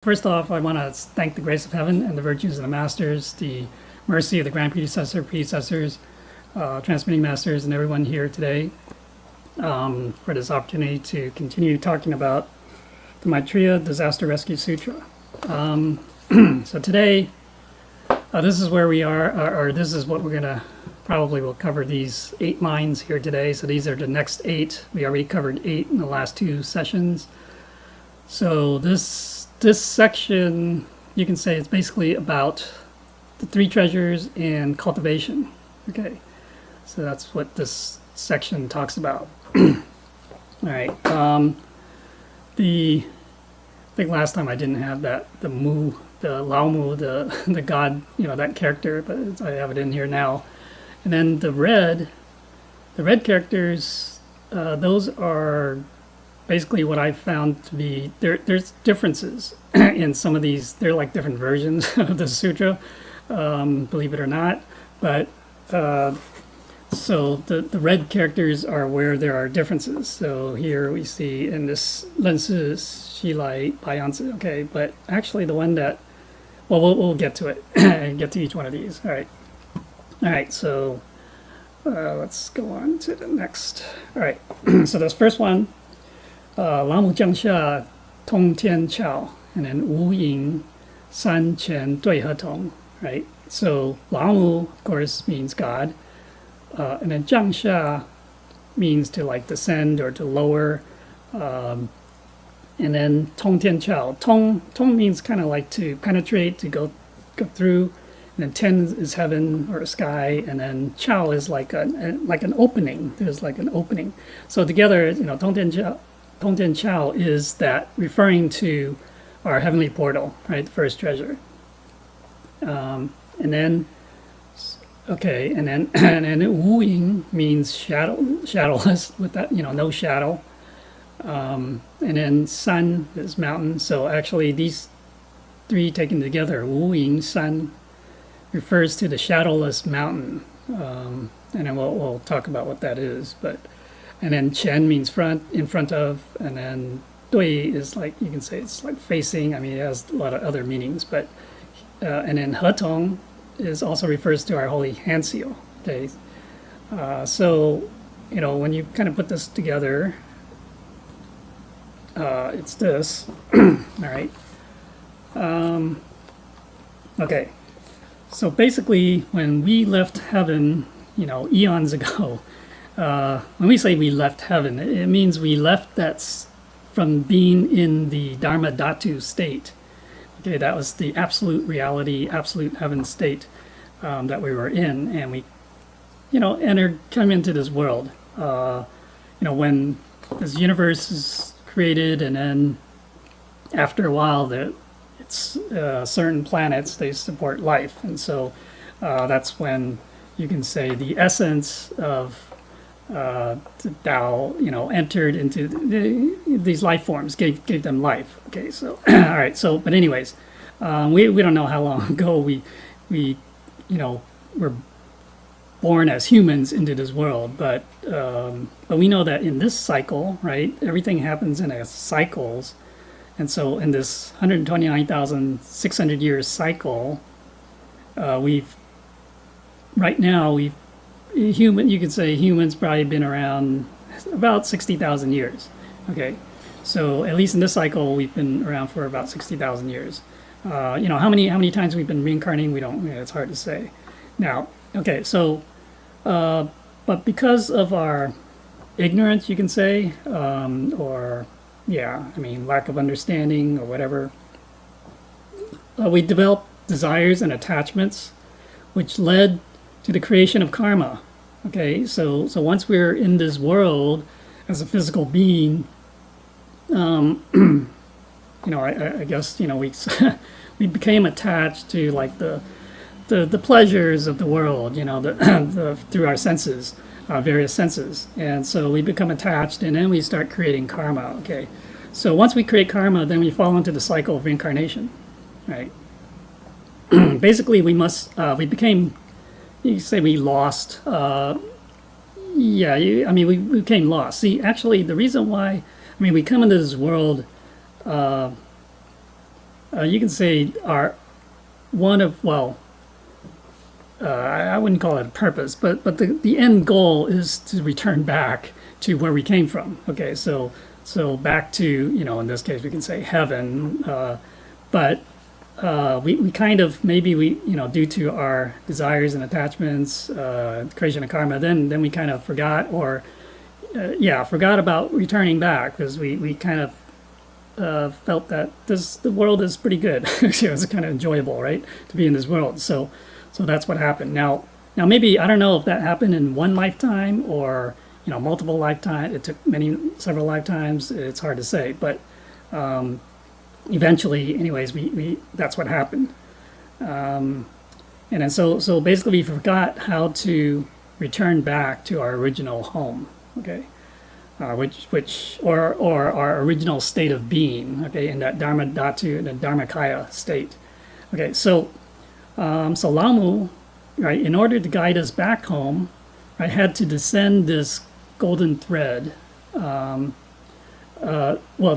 First off, I want to thank the grace of heaven and the virtues of the masters, the mercy of the grand predecessors, transmitting masters, and everyone here today for this opportunity to continue talking about the Maitreya Disaster Rescue Sutra. So today, this is where we are, or this is what we're going to we'll cover these 8 minds here today. So these are the next 8. We already covered 8 in the last 2 sessions. So this section, you can say it's basically about the 3 treasures and cultivation. Okay, so that's what this section talks about. All right. I think last time I didn't have the Lao Mu, the god, that character, but I have it in here now. And then the red characters, those are basically what I found to be, there's differences in some of these. They're like different versions of the sutra, believe it or not. But so the red characters are where there are differences. So here we see in this Lensi Shilai Bayanzi. Okay, but actually the one that, well, we'll get to it and get to each one of these. All right, so let's go on to the next. All right, so this first one, Lao Mu Jiang Xia Tong Tian Chao, and then Wu Ying San Qian Dui He Tong, right? So Lao Mu, of course, means God, and then Jiang Xia means to like descend or to lower, and then Tong Tian Chao. Tong means kind of like to penetrate, to go through. And then Tian is heaven or sky, and then Chao is like an opening. There's like an opening. So together, Tong Tian Chao is that referring to our heavenly portal, right? The first treasure. And then Wu Ying means shadowless, with that, no shadow. And then San is mountain. So actually, these 3 taken together, Wu Ying San, refers to the shadowless mountain, and then we'll talk about what that is. And then Qian means in front of, and then Dui is like, you can say it's like facing. I mean, it has a lot of other meanings, but and then He Tong is also refers to our holy hand seal. Okay, so when you kind of put this together, it's this. All right. Okay. So basically, when we left heaven, eons ago, when we say we left heaven, it means we left that from being in the Dharma Dhatu state. Okay, that was the absolute reality, absolute heaven state that we were in, and we, come into this world. When this universe is created, and then after a while, certain planets, they support life, and so that's when you can say the essence of the Tao, entered into these life forms, gave them life. Okay, so all right, so but anyways, we don't know how long ago we were born as humans into this world, but we know that in this cycle, right, everything happens in cycles. And so in this 129,600 years cycle, you could say humans probably been around about 60,000 years. Okay, so at least in this cycle, we've been around for about 60,000 years. How many times we've been reincarnating, we don't. It's hard to say. Now, okay, so but because of our ignorance, you can say, lack of understanding or whatever, we developed desires and attachments, which led to the creation of karma. Okay, so once we're in this world as a physical being, I guess we became attached to like the pleasures of the world, through our senses. Various senses, and so we become attached, and then we start creating karma. Okay, so once we create karma, then we fall into the cycle of reincarnation, right? Basically, we became, you say we lost. We became lost. See, actually, the reason why, we come into this world you can say are one of, well, I wouldn't call it a purpose, but the end goal is to return back to where we came from. Okay, so back to, in this case we can say heaven, but we kind of, maybe we, due to our desires and attachments, creation of karma, then we kind of forgot, or forgot about returning back, because we kind of felt that the world is pretty good. It's kind of enjoyable, right, to be in this world. So that's what happened. Now maybe, I don't know if that happened in one lifetime or multiple lifetimes. It took several lifetimes. It's hard to say, but eventually, anyways, we that's what happened. And then so basically, we forgot how to return back to our original home. Okay. Or our original state of being, okay, in that Dharma Dhatu, the Dharmakaya state. Okay, so Lamu, right, in order to guide us back home, I had to descend this golden thread, the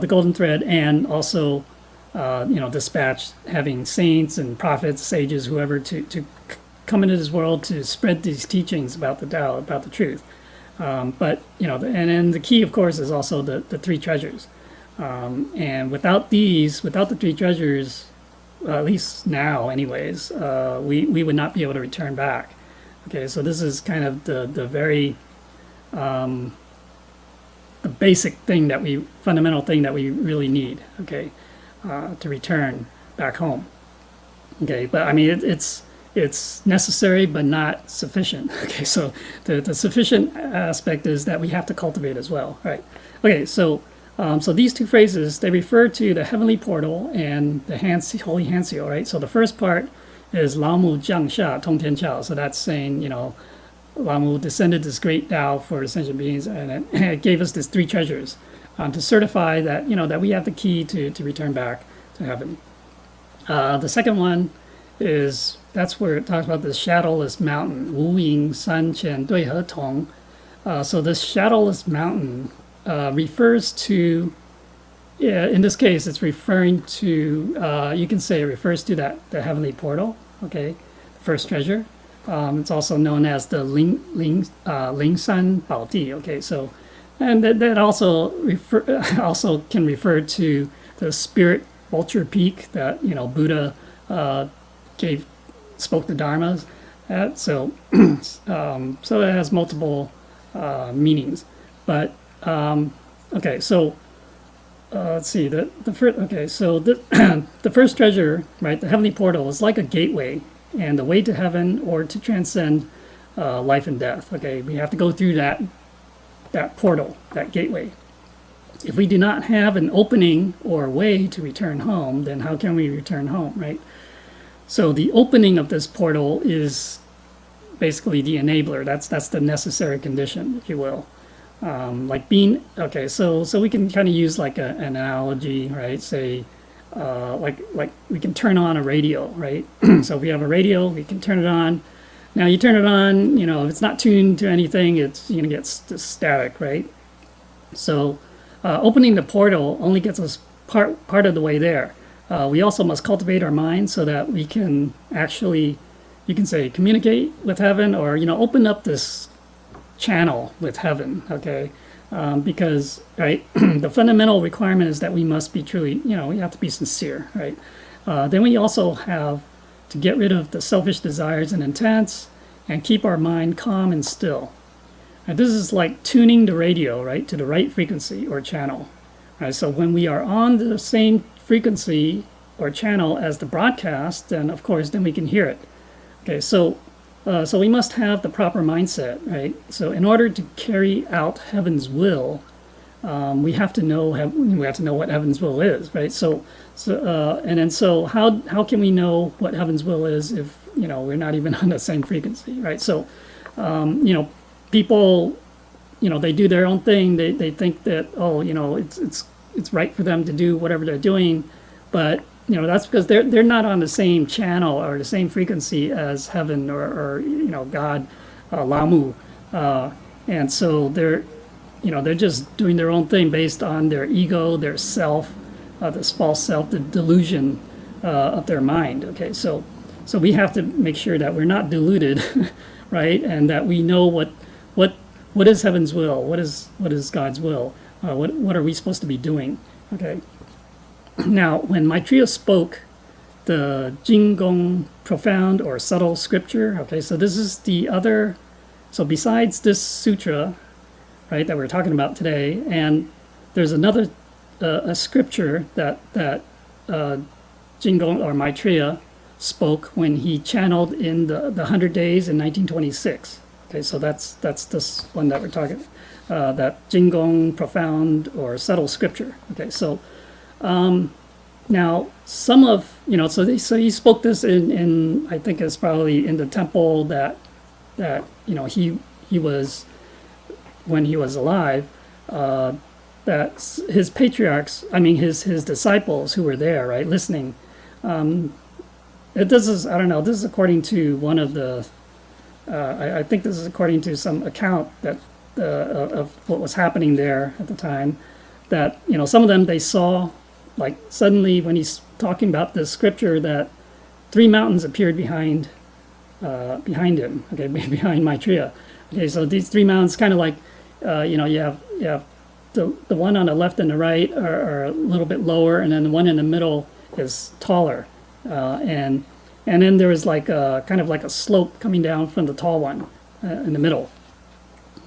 golden thread, and also, dispatch having saints and prophets, sages, whoever, to come into this world to spread these teachings about the Tao, about the truth. But and then the key, of course, is also the three treasures. And without the three treasures, at least now, anyways, we would not be able to return back. Okay, so this is kind of the very the basic thing fundamental thing that we really need. Okay, to return back home. Okay, but I mean it's necessary but not sufficient. Okay, so the sufficient aspect is that we have to cultivate as well, right? Okay, so these two phrases, they refer to the heavenly portal and the holy Hansio, right? So the first part is Lamu Jiang Sha Tong Tian Chao. So that's saying, Lamu descended this great Tao for sentient beings, and it gave us these three treasures to certify that, that we have the key to return back to heaven. The second one is, that's where it talks about the shadowless mountain, Wu Ying San Qian Dui He Tong. So this shadowless mountain refers to, in this case, it's referring to, you can say it refers to the heavenly portal, okay, the first treasure. It's also known as the Ling San Bao Di, okay, so, and that also can refer to the spirit vulture peak that, Buddha spoke the dharmas at. So so it has multiple meanings. But okay, so let's see, the first, okay, so the first treasure, right, the heavenly portal, is like a gateway and the way to heaven, or to transcend life and death. Okay, we have to go through that portal, that gateway. If we do not have an opening or a way to return home, then how can we return home, right? So the opening of this portal is basically the enabler. That's the necessary condition, if you will. Like being, okay, so we can kind of use like an analogy, right? Say, like we can turn on a radio, right? So if we have a radio, we can turn it on. Now you turn it on, if it's not tuned to anything, it's going to get static, right? So opening the portal only gets us part of the way there. We also must cultivate our mind so that we can actually, you can say, communicate with heaven, or, open up this channel with heaven, okay? Because, right, the fundamental requirement is that we must be truly, we have to be sincere, right? Then we also have to get rid of the selfish desires and intents and keep our mind calm and still. Now, this is like tuning the radio, right, to the right frequency or channel. Right? So when we are on the same frequency or channel as the broadcast, then of course, then we can hear it. Okay, so we must have the proper mindset, right? So in order to carry out heaven's will, we have to know what heaven's will is, right? So how can we know what heaven's will is if we're not even on the same frequency, right? So people, they do their own thing. They think that it's right for them to do whatever they're doing, but that's because they're not on the same channel or the same frequency as heaven or God, Lamu, and so they're just doing their own thing based on their ego, their self, this false self, the delusion of their mind. Okay, so we have to make sure that we're not deluded, right, and that we know what is heaven's will, what is God's will, what are we supposed to be doing. Okay. Now, when Maitreya spoke the Jingong profound or subtle scripture, okay, so this is the other, so besides this sutra, right, that we're talking about today, and there's another a scripture that Jingong or Maitreya spoke when he channeled in the 100 Days in 1926. Okay, so that's this one that we're talking, that Jingong profound or subtle scripture. Okay, so now some of, so he spoke this in I think it's probably in the temple that he was, when he was alive, that his patriarchs, his disciples who were there, right, listening. This is, I don't know, this is according to one of the, I think this is according to some account that of what was happening there at the time, that, some of them, they saw, like, suddenly when he's talking about this scripture, that 3 mountains appeared behind him, okay, behind Maitreya. Okay, so these 3 mountains kind of like, you have the one on the left and the right are a little bit lower, and then the one in the middle is taller. And then there is like a kind of like a slope coming down from the tall one in the middle.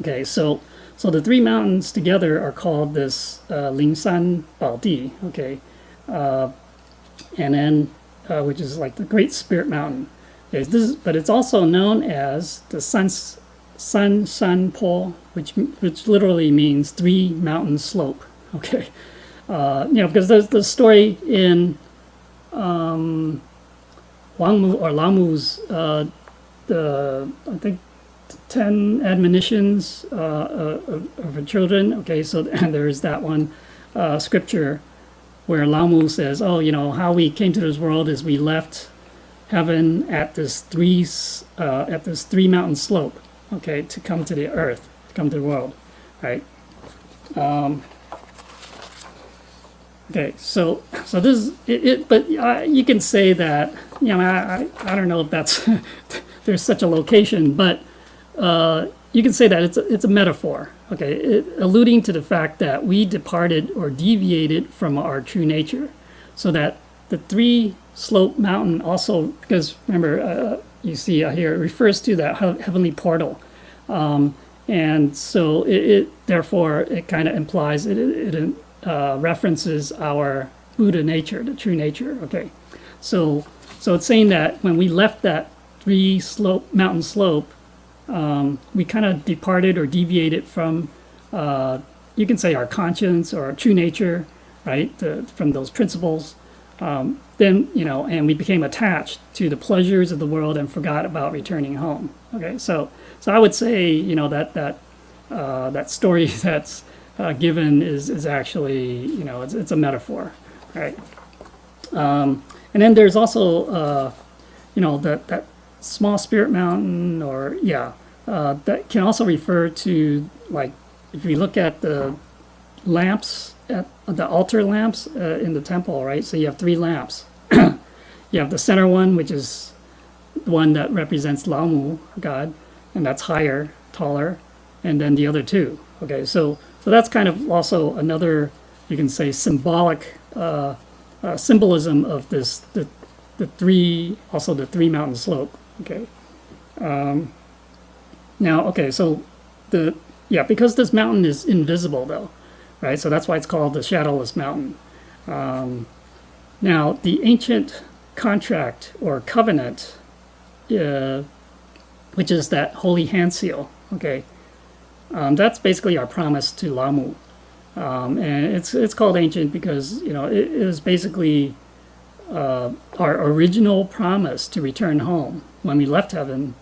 Okay, so the 3 mountains together are called this Lingshan Baodi, okay, and then which is like the Great Spirit Mountain. Okay, but it's also known as the San Shan Po, which literally means 3 mountain slope. Okay, because there's the story in Wangmu or Lamu's I think 10 admonitions of children. Okay, so and there's that one scripture where Lamu says, how we came to this world is we left heaven at this 3 mountain slope, okay, to come to the earth, to come to the world, right? Okay, so this is it, but you can say that, I don't know if that's there's such a location, but you can say that it's a metaphor, okay, alluding to the fact that we departed or deviated from our true nature, so that the 3 slope mountain also, because remember, you see here, it refers to that heavenly portal, and so therefore it kind of implies it references our Buddha nature, the true nature. Okay, so it's saying that when we left that 3 mountain slope, we kind of departed or deviated from, you can say, our conscience or our true nature, right? From those principles. Then and we became attached to the pleasures of the world and forgot about returning home. Okay, so I would say that story that's given is actually, it's a metaphor, right? And then there's also that small spirit mountain, or that can also refer to, like, if we look at the lamps, at the altar lamps in the temple, right? So you have 3 lamps. You have the center one, which is the one that represents Lamu, God, and that's higher, taller, and then the other 2. Okay, so that's kind of also another, you can say, symbolic symbolism of this, the 3 mountain slope. Okay. Now, okay, so because this mountain is invisible, though, right? So that's why it's called the shadowless mountain. Now, the ancient contract or covenant, which is that holy hand seal, okay, that's basically our promise to Lamu. And it's called ancient because, it is basically our original promise to return home when we left heaven,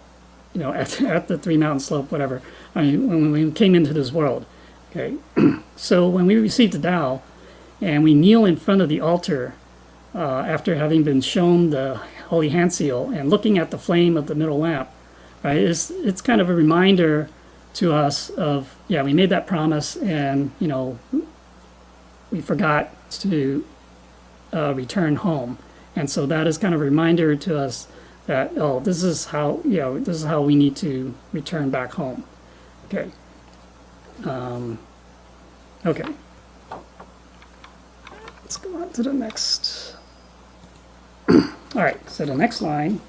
at the 3 mountain slope, whatever. When we came into this world. Okay, so when we received the Tao, and we kneel in front of the altar after having been shown the holy hand seal and looking at the flame of the middle lamp, right? It's kind of a reminder to us of, we made that promise, and we forgot to return home, And so that is kind of a reminder to us that, oh, this is how we need to return back home. Okay. Okay. Let's go on to the next. All right, so the next line,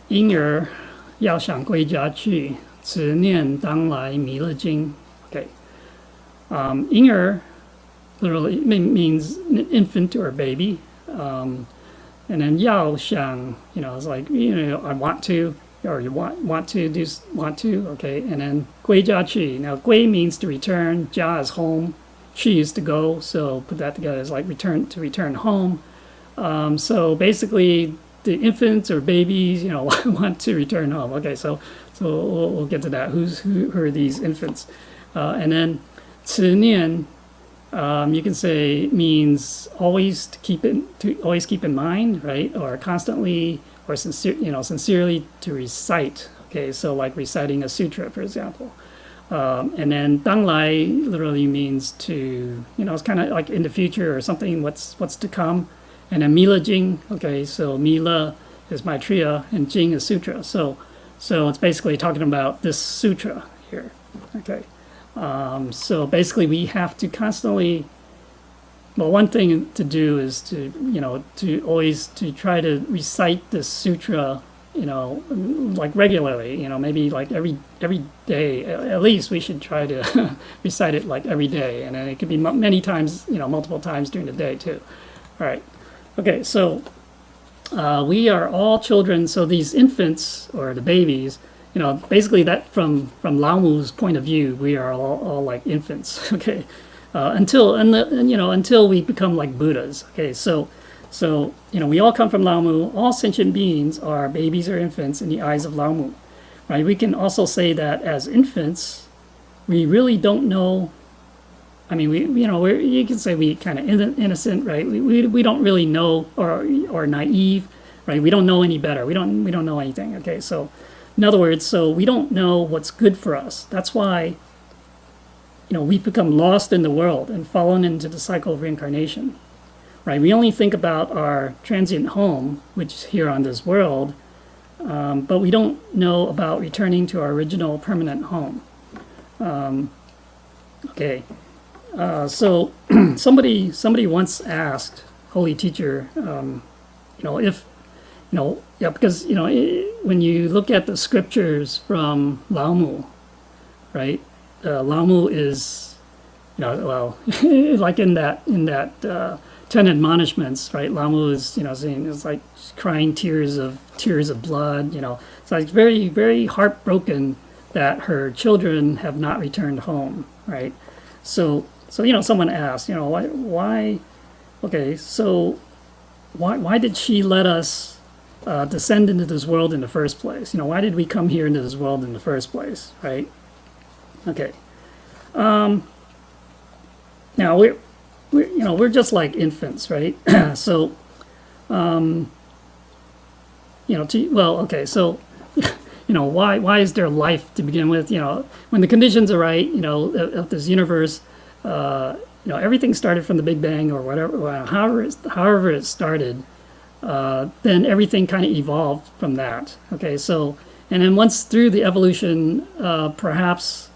婴儿要想归家去，只念当来弥勒经. Okay. 婴儿 literally means infant or baby. And then 要想, it's like, I want to, or you want to, okay. And then 归家去. Now, 归 means to return, 家 is home, 去 is to go, so put that together as like return home. So basically, the infants or babies, want to return home. Okay, so we'll get to that. Who are these infants? And then 持念, you can say means always keep in mind, right? Or constantly, or sincerely to recite. Okay, so like reciting a sutra, for example. And then 当来 literally means to, it's kind of like in the future or something, what's to come. And then弥勒經, okay, so弥勒is Maitreya and Jing is Sutra. So it's basically talking about this sutra here, okay. So basically we have to constantly, well, one thing to do is to always to try to recite this sutra, like regularly, maybe like every day, at least we should try to recite it like every day. And then it could be many times, multiple times during the day too. All right. Okay, so we are all children. So these infants or the babies, basically that from Lao Mu's point of view, we are all like infants. Okay, until we become like Buddhas. Okay, so we all come from Lao Mu. All sentient beings are babies or infants in the eyes of Lao Mu. Right? We can also say that as infants, we really don't know. I mean, you can say we kind of innocent, right? We don't really know, or naive, right? We don't know any better. We don't know anything. Okay, so in other words, so we don't know what's good for us. That's why, we've become lost in the world and fallen into the cycle of reincarnation, right? We only think about our transient home, which is here on this world, but we don't know about returning to our original permanent home. Okay. So somebody once asked Holy Teacher, if, because, when you look at the scriptures from Lao Mu, right, Lao Mu is, like in that 10 admonishments, right, Lao Mu is, saying, it's like crying tears of blood, it's like very, very heartbroken that her children have not returned home, right? So someone asked, why? Okay, so why did she let us descend into this world in the first place? Why did we come here into this world in the first place, right? Okay. Now we're just like infants, right? So, okay, so. Why is there life to begin with? When the conditions are right, of this universe, everything started from the Big Bang or whatever, however it started, then everything kind of evolved from that. Okay, so, and then once through the evolution, perhaps,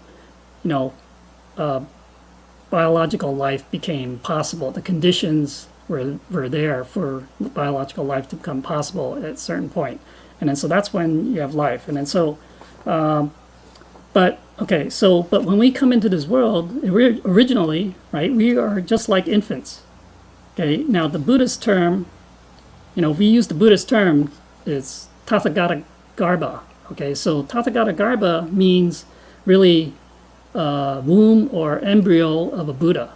biological life became possible. The conditions were there for biological life to become possible at a certain point. And then so that's when you have life. And then so, but when we come into this world, we're originally, right, we are just like infants. Okay, now the Buddhist term, if we use the Buddhist term, it's Tathagata Garbha. Okay, so Tathagata Garbha means really womb or embryo of a Buddha.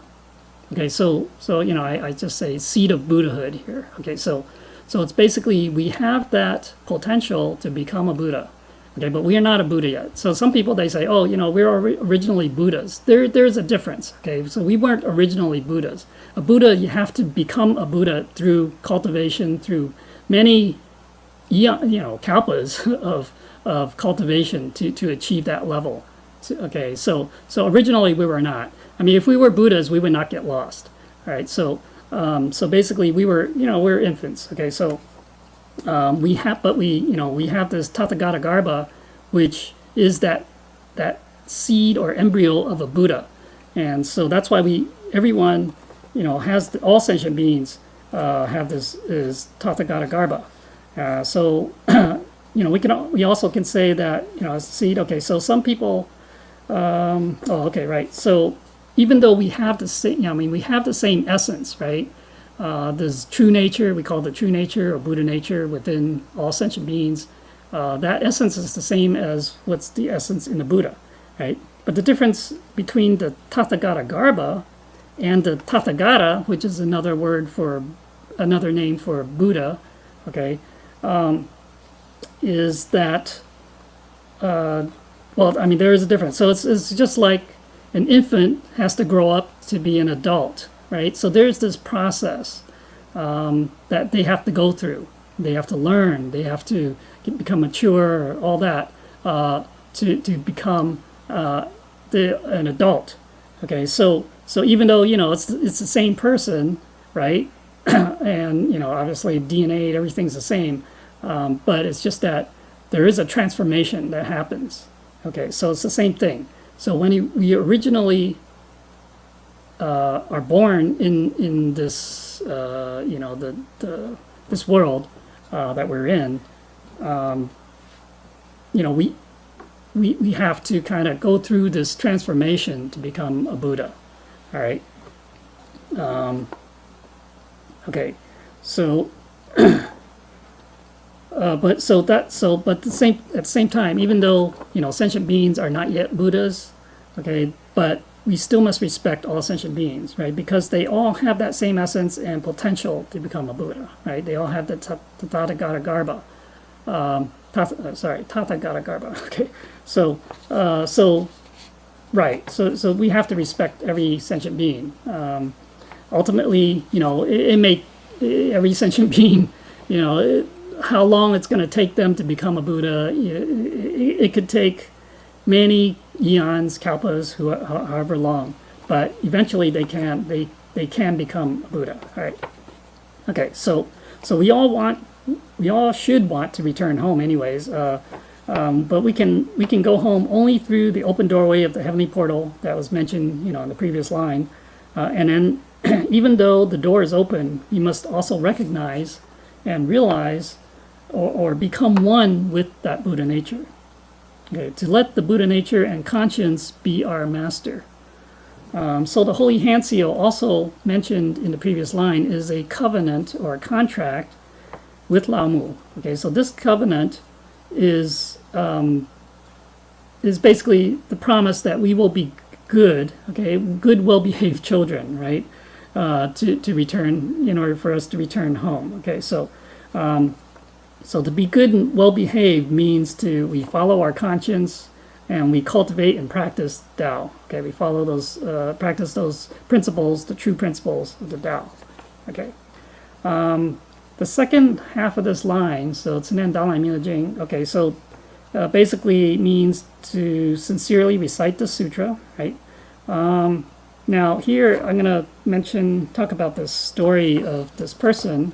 Okay, so I just say seed of Buddhahood here. Okay, so it's basically we have that potential to become a Buddha. Okay, but we are not a Buddha yet. So some people, they say, oh, we're originally Buddhas. There's a difference. Okay, so we weren't originally Buddhas. A Buddha, you have to become a Buddha through cultivation, through many, kalpas of cultivation to achieve that level. So originally we were not. I mean, if we were Buddhas, we would not get lost. All right, so So basically, we're infants. Okay, so we have this Tathagata Garbha, which is that seed or embryo of a Buddha, and so that's why everyone has all sentient beings have this is Tathagata Garbha. So we also can say that as a seed. Okay, so some people. Right. So even though we have the same, we have the same essence, right? This true nature, we call it the true nature or Buddha nature within all sentient beings. That essence is the same as what's the essence in the Buddha, right? But the difference between the Tathagata Garbha and the Tathagata, which is another name for Buddha, okay, is that, there is a difference. So it's just like an infant has to grow up to be an adult, right? So there's this process that they have to go through. They have to learn. They have to become mature, all that, to become an adult. Okay, so even though it's the same person, right? And obviously DNA, everything's the same, but it's just that there is a transformation that happens. Okay, so it's the same thing. So when we originally are born in this, this world that we're in, we have to kind of go through this transformation to become a Buddha. All right. Okay, so. But at the same time, even though sentient beings are not yet Buddhas, okay, but we still must respect all sentient beings, right? Because they all have that same essence and potential to become a Buddha, right? They all have the Tathagata Garbha. Tathagata Garbha. Okay, so we have to respect every sentient being. Ultimately, it may every sentient being, how long it's going to take them to become a Buddha. It could take many eons, kalpas, however long, but eventually they can become a Buddha. All right. Okay. So we all should want to return home, anyways. But we can go home only through the open doorway of the heavenly portal that was mentioned, in the previous line, and then even though the door is open, we must also recognize and realize. Or become one with that Buddha nature. Okay, to let the Buddha nature and conscience be our master. So the Holy Hand Seal, also mentioned in the previous line, is a covenant or a contract with Lao Mu. Okay, so this covenant is basically the promise that we will be good, good, well-behaved children, right? To return, in order for us to return home. Okay, so. So to be good and well-behaved means we follow our conscience and we cultivate and practice Tao. Okay, we follow practice those principles, the true principles of the Tao. Okay. The second half of this line, so Tsinen Dalai Mila Jing, okay, so basically means to sincerely recite the sutra, right? Now here I'm going to talk about this story of this person.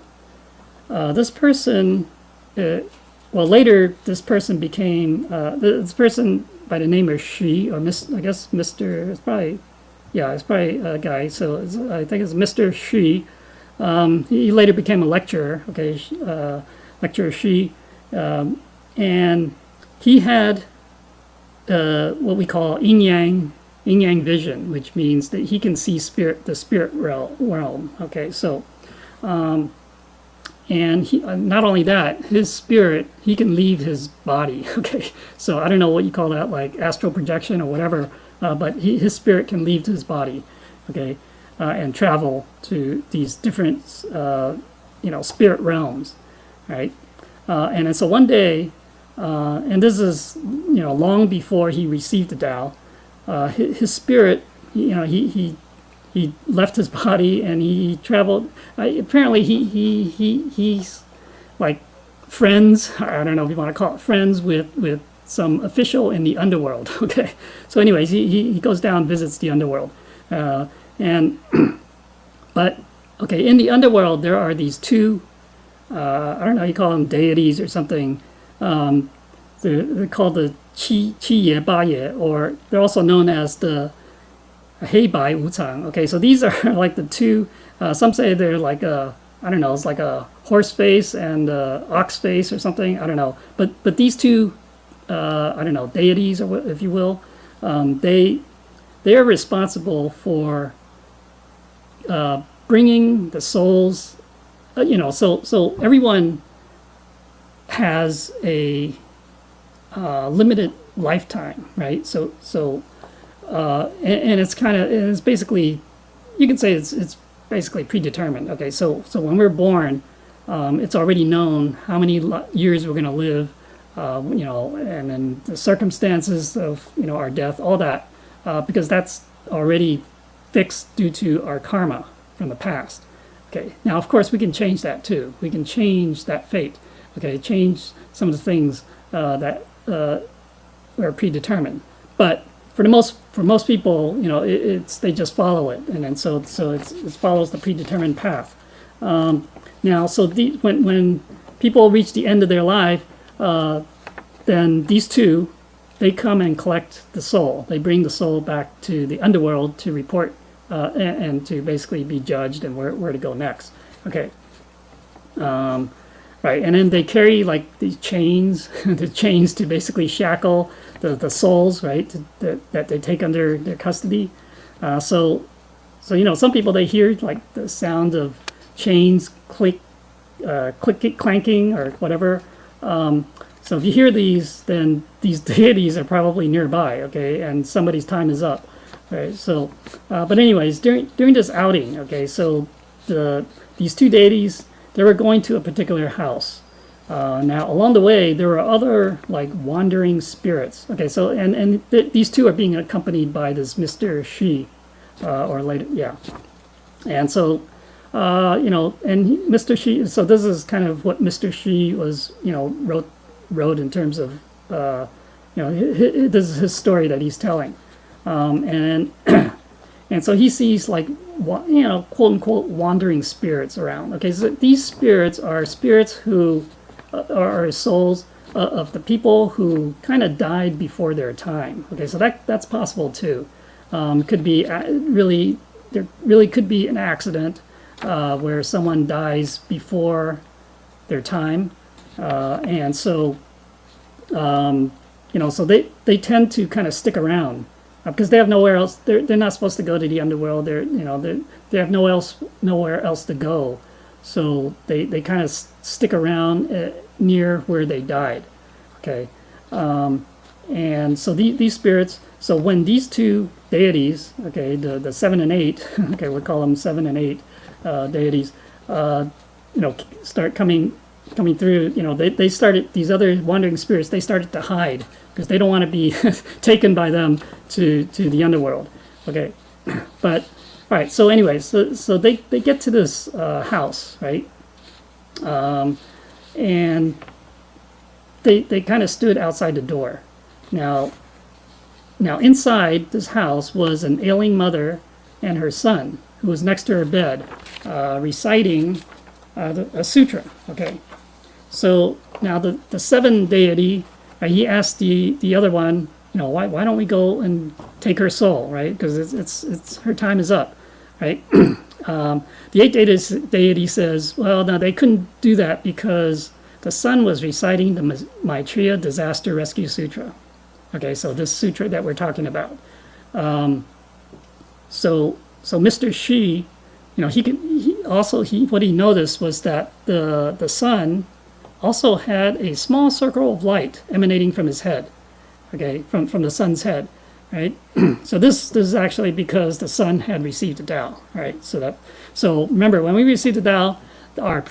Later this person became this person by the name of Shi, or I guess Mr. It's probably a guy. So I think it's Mr. Shi. He later became a lecturer. Okay, lecturer Shi, and he had what we call yin yang vision, which means that he can see the spirit realm. Okay, so. And not only that, his spirit, he can leave his body. Okay, so I don't know what you call that, like astral projection or whatever, but his spirit can leave his body, okay, and travel to these different, spirit realms, right? And so one day, and this is, long before he received the Tao, his spirit, he left his body and he traveled. Apparently, he's like friends. I don't know if you want to call it friends with some official in the underworld. Okay, so anyways, he goes down, visits the underworld, but okay, in the underworld, there are these two, I don't know, you call them deities or something. They're called the Qi Ye Ba Ye, or they're also known as the Hei Bai Wu Cang. Okay, so these are like the two, some say they're like a, I don't know, it's like a horse face and a ox face or something, I don't know. But these two, I don't know, deities, or if you will, they are responsible for bringing the souls, so everyone has a limited lifetime, right? And it's basically, you can say it's basically predetermined. Okay, so when we're born, it's already known how many years we're going to live, and then the circumstances of our death, all that, because that's already fixed due to our karma from the past. Okay, now of course we can change that too. We can change that fate. Okay, change some of the things that are predetermined. But for most people, they just follow it, and then so it follows the predetermined path. Now, so when people reach the end of their life, then these two, they come and collect the soul. They bring the soul back to the underworld to report and to basically be judged and where to go next. Okay. Right, and then they carry like these chains, the chains to basically shackle the souls, right, that they take under their custody. So some people, they hear like the sound of chains clanking or whatever. So if you hear these, then these deities are probably nearby, okay, and somebody's time is up, right? So, but anyways, during this outing, okay, so these two deities, they were going to a particular house. Now, along the way, there were other like wandering spirits. Okay, so and these two are being accompanied by this Mr. Shi, or later, yeah. And so, and Mr. Shi. So this is kind of what Mr. Shi was, wrote in terms of, this is his story that he's telling, and so he sees like, quote unquote wandering spirits around. Okay, so these spirits are spirits who are souls of the people who kind of died before their time. Okay, so that's possible too. Could be there really could be an accident where someone dies before their time, and so so they tend to kind of stick around. Because they have nowhere else. They're not supposed to go to the underworld. They have nowhere else to go, so they kind of stick around near where they died. Okay, and so these spirits. So when these two deities, okay, the 7 and 8, okay, we'll call them 7 and 8 deities, start coming through. They started, these other wandering spirits, they started to hide because they don't want to be taken by them to the underworld. Okay, but all right. So anyways, so they get to this house, right? And they kind of stood outside the door. Now inside this house was an ailing mother and her son, who was next to her bed, reciting a sutra. Okay, so now the 7 deity. He asked the other one, why don't we go and take her soul, right? Because it's her time is up, right? The 8 deity says, well, no, they couldn't do that because the son was reciting the Maitreya Disaster Rescue Sutra. Okay, so this sutra that we're talking about. So Mr. Shi, what he noticed was that the son also had a small circle of light emanating from his head, okay, from the sun's head, right? So this is actually because the sun had received the Tao, right? So remember, when we receive the Tao, our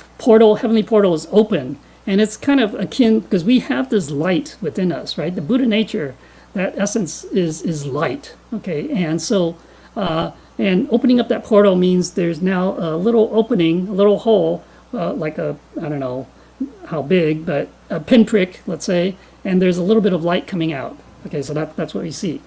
heavenly portal is open, and it's kind of akin, because we have this light within us, right? The Buddha nature, that essence is light, okay? And so, and opening up that portal means there's now a little opening, a little hole, like I don't know how big, but a pinprick, let's say, and there's a little bit of light coming out. Okay, so that's what we see.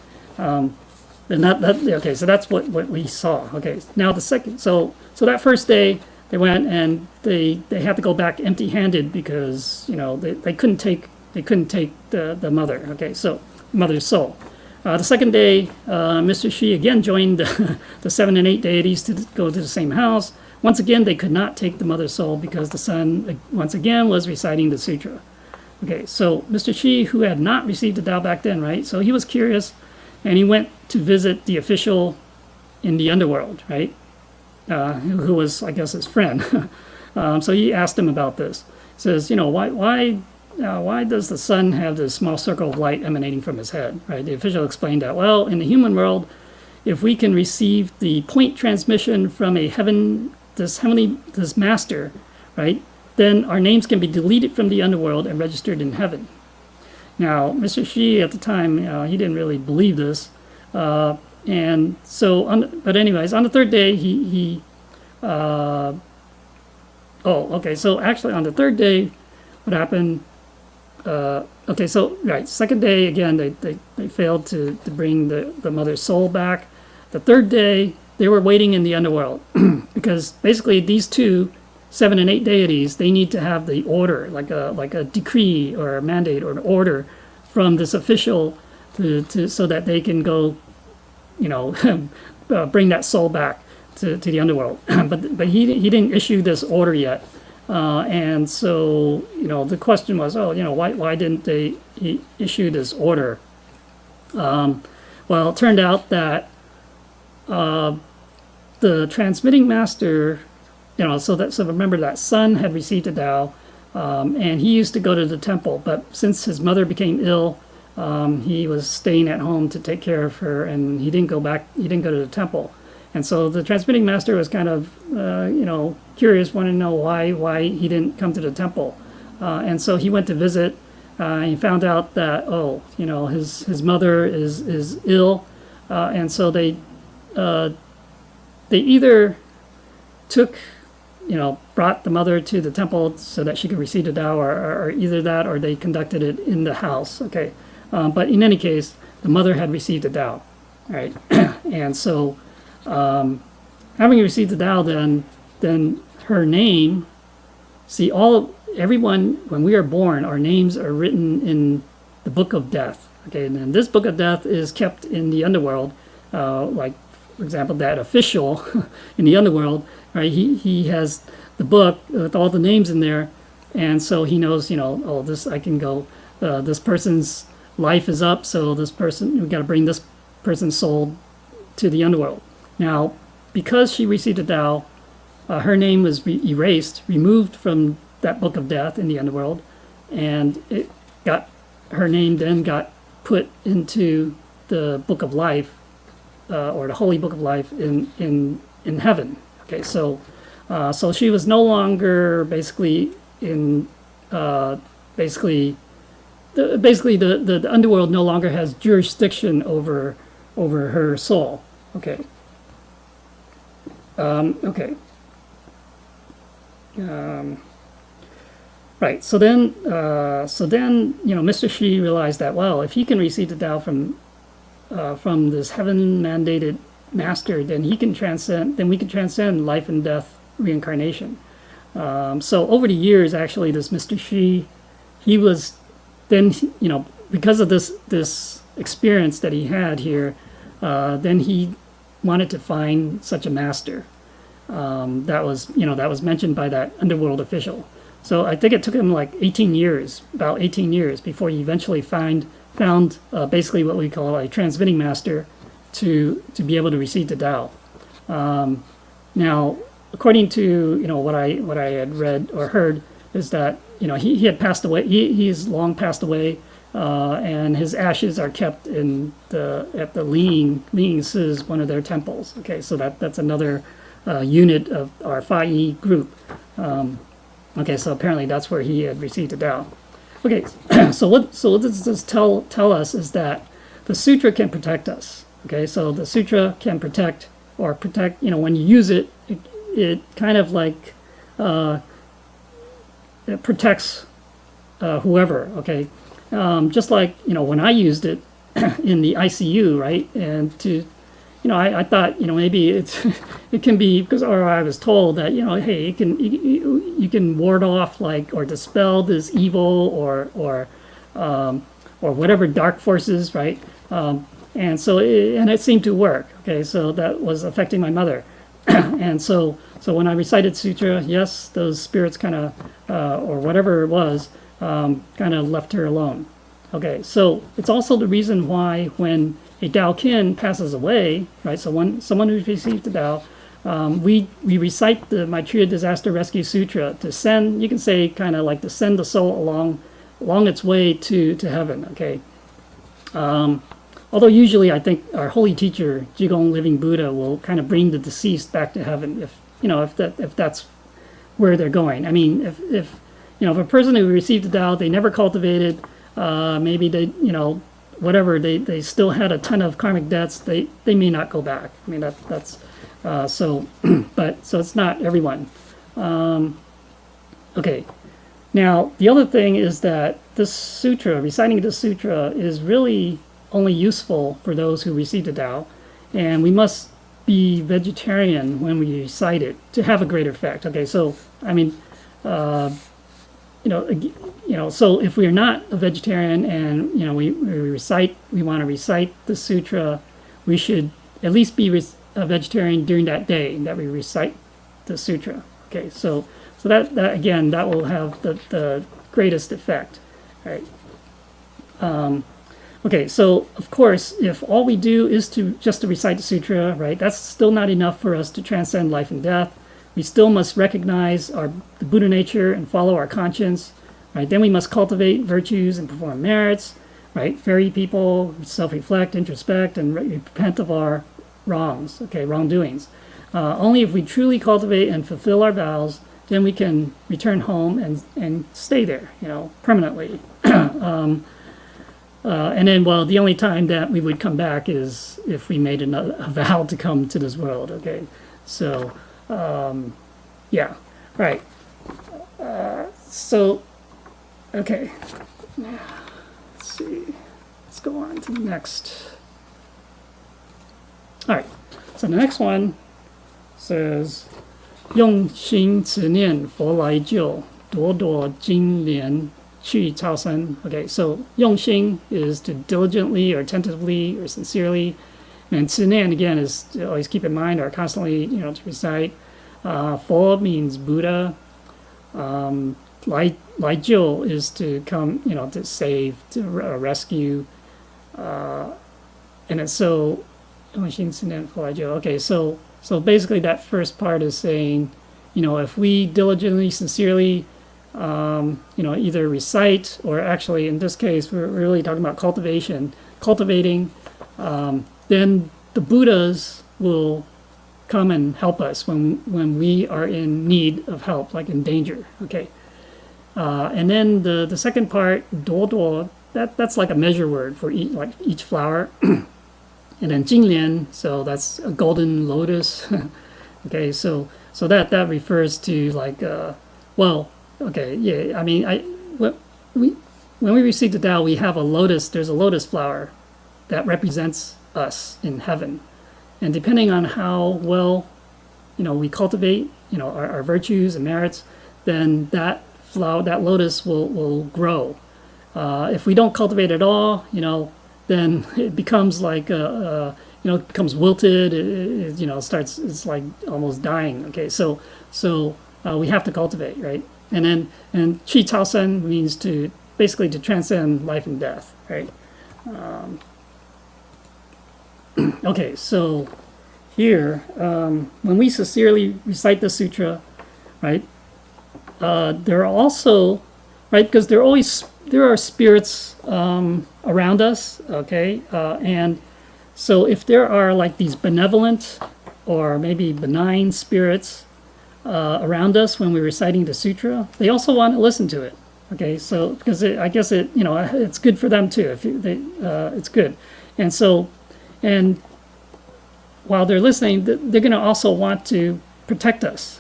And okay, so that's what we saw. Okay, now the second, so that first day they went and they had to go back empty-handed because they couldn't take the mother. Okay, so mother's soul. The second day, Mr. Shi again joined the 7 and 8 deities to go to the same house. Once again, they could not take the mother's soul because the son once again was reciting the sutra. Okay, so Mr. Shi, who had not received the Tao back then, right? So he was curious, and he went to visit the official in the underworld, right? Who was, I guess, his friend. So he asked him about this. He says, why does the sun have this small circle of light emanating from his head, right? The official explained that, well, in the human world, if we can receive the point transmission from this master, right, then our names can be deleted from the underworld and registered in heaven. Now, Mr. Shi at the time, he didn't really believe this. And so, but anyways, on the third day, so actually on the third day, what happened, second day, again, they failed to bring the mother's soul back. The third day, they were waiting in the underworld because basically these two, 7 and 8 deities, they need to have the order, like a decree or a mandate or an order from this official so that they can go, bring that soul back to the underworld. but he didn't issue this order yet, and so the question was, why didn't he issue this order? Well, it turned out that the transmitting master. So remember that son had received a Tao, and he used to go to the temple. But since his mother became ill, he was staying at home to take care of her, and he didn't go back. He didn't go to the temple, and so the transmitting master was kind of, curious, wanted to know why he didn't come to the temple, and so he went to visit. He found out that his mother is ill, and so they either took. Brought the mother to the temple so that she could receive the Tao, or either that or they conducted it in the house. Okay, but in any case, the mother had received the Tao, right? And so, having received the Tao, then her name. See, everyone when we are born, our names are written in the Book of Death. Okay, and then this Book of Death is kept in the underworld, like for example, that official in the underworld. Right, he has the book with all the names in there, and so he knows, this I can go. This person's life is up, so we got to bring this person's soul to the underworld. Now, because she received a Tao, her name was removed from that Book of Death in the underworld, and her name then got put into the Book of Life, or the Holy Book of Life in heaven. Okay, so she was no longer basically in the underworld no longer has jurisdiction over her soul. Okay. Right. So then Mr. Shi realized that, well, if he can receive the Tao from this heaven mandated master, then we can transcend life and death reincarnation. So over the years, actually, this Mr. Shi, he was then, because of this experience that he had here, then he wanted to find such a master. That was mentioned by that underworld official. So I think it took him like about 18 years, before he eventually found basically what we call a transmitting master to be able to receive the Tao. Now, according to what I had read or heard, is that he had passed away. He's long passed away, and his ashes are kept at the Ling Si's, one of their temples. Okay, so that's another unit of our Fa'i group. Okay, so apparently that's where he had received the Tao. Okay, so what does this tell us is that the sutra can protect us. Okay, so the sutra can protect, when you use it, it kind of like it protects whoever. Okay, just like when I used it in the ICU, right, and I thought, maybe it can be because, or I was told that, hey, you can ward off or dispel this evil or whatever dark forces, right? And so, and it seemed to work. Okay, so that was affecting my mother. And so when I recited sutra, yes, those spirits kind of, or whatever it was, kind of left her alone. Okay, so it's also the reason why when a Dao Kin passes away, right? So when someone who's received the Dao, we recite the Maitreya Disaster Rescue Sutra to send, you can say, kind of like to send the soul along its way to heaven. Okay. Although usually I think our holy teacher, Jigong Living Buddha, will kind of bring the deceased back to heaven if that's where they're going. I mean, if a person who received the Tao, they never cultivated, maybe they, whatever, they still had a ton of karmic debts, they may not go back. I mean, that's so, so it's not everyone. Okay. Now, the other thing is that this sutra, reciting this sutra, is really only useful for those who receive the Tao, and we must be vegetarian when we recite it to have a greater effect. Okay, so I mean, so if we are not a vegetarian and we want to recite the sutra, we should at least be a vegetarian during that day that we recite the sutra. Okay, so that again, that will have the greatest effect, right? Okay, so of course, if all we do is just to recite the sutra, right, that's still not enough for us to transcend life and death. We still must recognize the Buddha nature and follow our conscience, right? Then we must cultivate virtues and perform merits, right? Ferry people, self-reflect, introspect, and repent of our wrongs, okay, wrongdoings. Only if we truly cultivate and fulfill our vows, then we can return home and stay there, permanently. And then, well, the only time that we would come back is if we made a vow to come to this world, okay? So, yeah, right. Okay. Let's see. Let's go on to the next. All right. So the next one says, 用心持念佛来救，朵朵金莲 Okay, so 用心 is to diligently or attentively or sincerely, and 持念 again is to always keep in mind or constantly, to recite. 佛 means Buddha. 来救 is to come, to save, to rescue. And it's so 用心持念佛来救. Okay, so basically that first part is saying, if we diligently, sincerely, either recite or actually in this case we're really talking about cultivating, then the Buddhas will come and help us when we are in need of help, like in danger. Okay, and then the second part, duo, that's like a measure word for each flower. And then Jinglian, so that's a golden lotus. Okay, so that refers to okay, yeah, I mean, when we receive the Tao, we have there's a lotus flower that represents us in heaven. And depending on how well, we cultivate, our virtues and merits, then that flower, that lotus will grow. If we don't cultivate at all, then it becomes it becomes wilted, it's like almost dying. Okay, so we have to cultivate, right? And Qi Cao Sen means basically to transcend life and death, right? Okay, so here, when we sincerely recite the sutra, right, there are also, right, because there are spirits around us, okay, and so if there are these benevolent or maybe benign spirits around us when we're reciting the sutra, they also want to listen to it. Okay, so because I guess it's good for them too. It's good, and while they're listening, they're going to also want to protect us.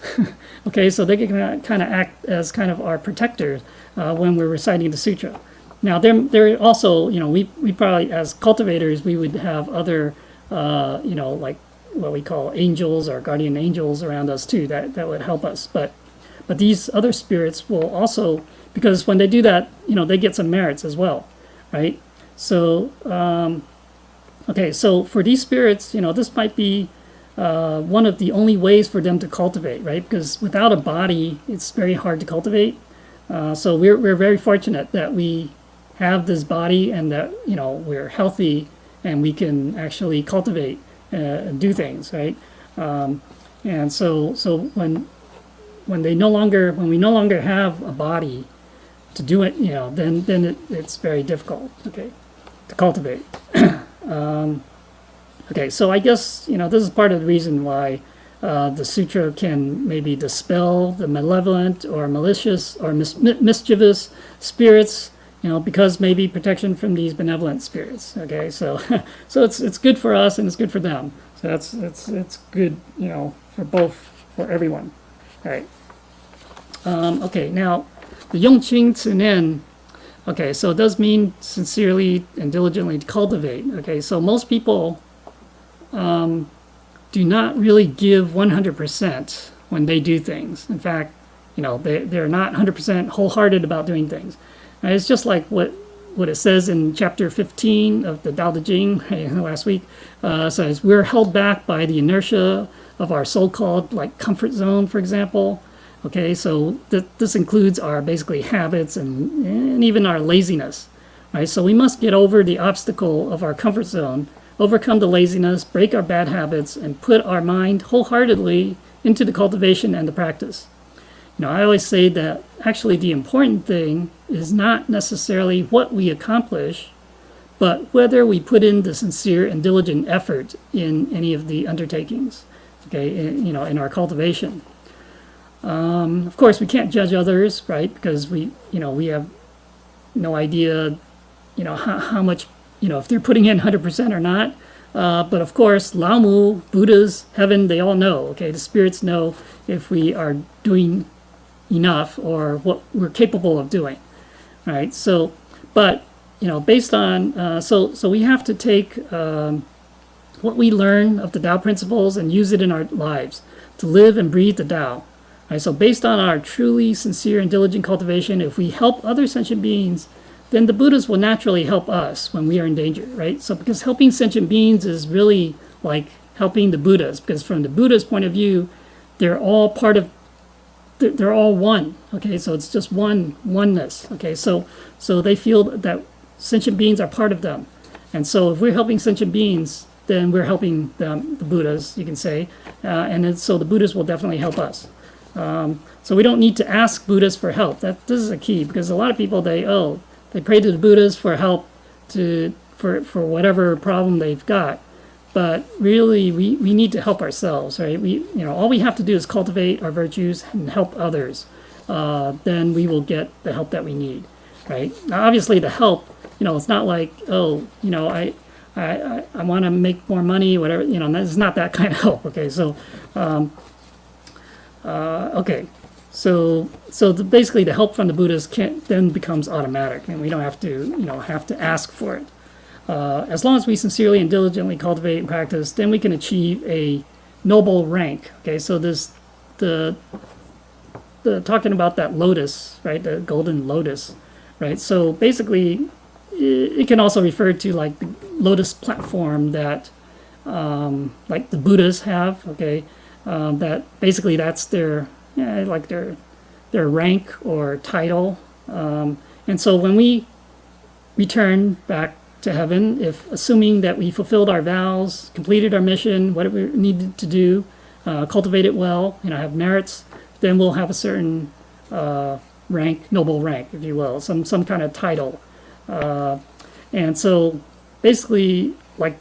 Okay, so they're going to kind of act as kind of our protectors when we're reciting the sutra. Now, they're also, we probably as cultivators we would have other like what we call angels or guardian angels around us too, that would help us. But these other spirits will also, because when they do that, they get some merits as well, right? So, okay, so for these spirits, this might be one of the only ways for them to cultivate, right? Because without a body, it's very hard to cultivate. So we're very fortunate that we have this body and that we're healthy and we can actually cultivate and do things, right? And so when we no longer have a body to do it, then it's very difficult, okay, to cultivate. Okay, so I guess this is part of the reason why the sutra can maybe dispel the malevolent or malicious or mischievous spirits, because maybe protection from these benevolent spirits. Okay, so it's good for us and it's good for them. So it's good, for everyone. All right. Okay, now the Yongqing Zinen. Okay, so it does mean sincerely and diligently to cultivate. Okay, so most people do not really give 100% when they do things. In fact, they're not 100% wholehearted about doing things. And it's just like what it says in chapter 15 of the Tao Te Ching last week. Says we're held back by the inertia of our so-called comfort zone, for example. Okay, so this includes our basically habits and even our laziness, right? So we must get over the obstacle of our comfort zone, overcome the laziness, break our bad habits, and put our mind wholeheartedly into the cultivation and the practice. I always say that actually the important thing is not necessarily what we accomplish, but whether we put in the sincere and diligent effort in any of the undertakings, okay, in our cultivation. Of course, we can't judge others, right? Because we have no idea, how much, if they're putting in 100% or not. But of course, Lamu, Buddhas, heaven, they all know, okay? The spirits know if we are doing enough or what we're capable of doing, right? So, but, based on, so we have to take what we learn of the Tao principles and use it in our lives to live and breathe the Tao. Right, so based on our truly sincere and diligent cultivation, if we help other sentient beings, then the Buddhas will naturally help us when we are in danger, right? So because helping sentient beings is really like helping the Buddhas, because from the Buddha's point of view, they're all they're all one, okay? So it's just oneness, okay? So they feel that sentient beings are part of them. And so if we're helping sentient beings, then we're helping them, the Buddhas, you can say. And then, so the Buddhas will definitely help us. So we don't need to ask Buddhas for help. This is a key, because a lot of people, they pray to the Buddhas for help for whatever problem they've got. But really, we need to help ourselves, right? All we have to do is cultivate our virtues and help others. Then we will get the help that we need, right? Now, obviously, the help, it's not like, I want to make more money, whatever. It's not that kind of help. Okay, so. Okay, so basically the help from the Buddhas then becomes automatic, and we don't have to ask for it. As long as we sincerely and diligently cultivate and practice, then we can achieve a noble rank. Okay, so the talking about that lotus, right? The golden lotus, right? So basically, it can also refer to like the lotus platform that like the Buddhas have. Okay. That basically that's their rank or title, and so when we return back to heaven, if assuming that we fulfilled our vows, completed our mission, whatever we needed to do, cultivate it well, have merits, then we'll have a certain rank, noble rank, if you will, some kind of title, and so basically like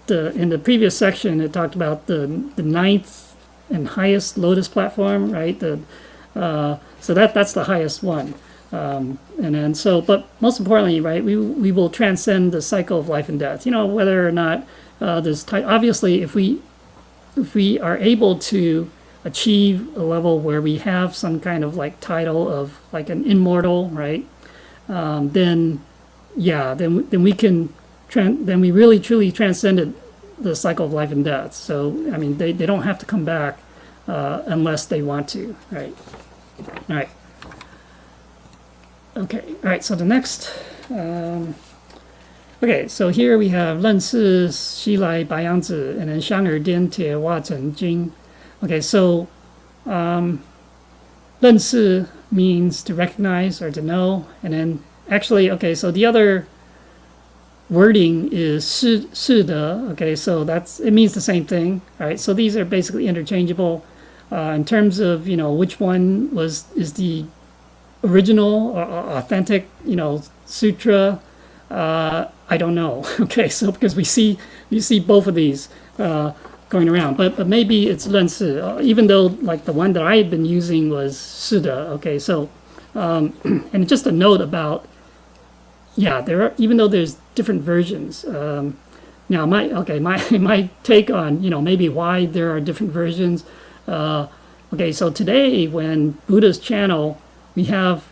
in the previous section, it talked about the ninth and highest lotus platform, right? So that's the highest one, and then but most importantly, right? We will transcend the cycle of life and death. Whether or not obviously, if we are able to achieve a level where we have some kind of like title of like an immortal, right? Then we can then we really truly transcended the cycle of life and death. So I mean, they don't have to come back unless they want to, right? All right. Okay. All right. So the next. Okay, so here we have 认识西来白杨子 and then 香耳颠铁化成经. Okay, so 认识 means to recognize or to know, and then actually, okay, so the other wording is 是的. Okay, so it means the same thing. All right, so these are basically interchangeable. In terms of which one is the original or authentic sutra. I don't know. Okay, so because you see both of these going around, but maybe it's 认识, even though like the one that I had been using was 是的. Okay, so and just a note about even though there's different versions. Now my take on maybe why there are different versions. Okay, so today when Buddha's channel, we have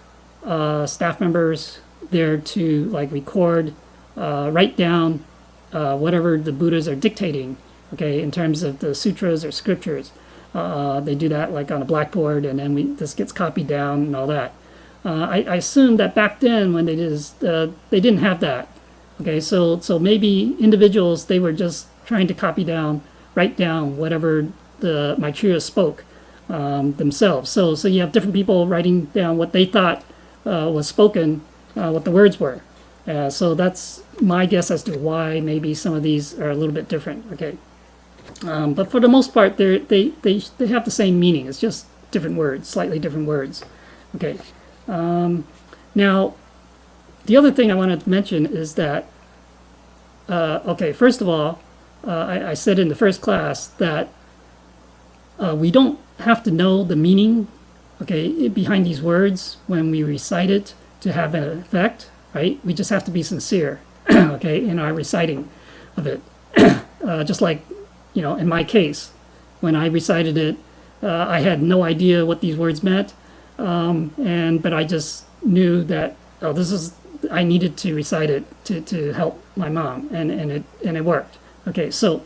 staff members there to like record, write down whatever the Buddhas are dictating, okay, in terms of the sutras or scriptures. They do that like on a blackboard, and then this gets copied down and all that. I assume that back then when they didn't have that. Okay, so maybe individuals, they were just trying to write down whatever the Maitreya spoke themselves. So you have different people writing down what they thought was spoken, what the words were. So that's my guess as to why maybe some of these are a little bit different. Okay, but for the most part, they have the same meaning. It's just different words, slightly different words. Okay. Now, the other thing I wanted to mention is that okay, first of all, I said in the first class that we don't have to know the meaning, okay, behind these words when we recite it to have an effect, right? We just have to be sincere, okay, in our reciting of it. Just like, in my case, when I recited it, I had no idea what these words meant, but I just knew that I needed to recite it to help my mom, and it worked. Okay, so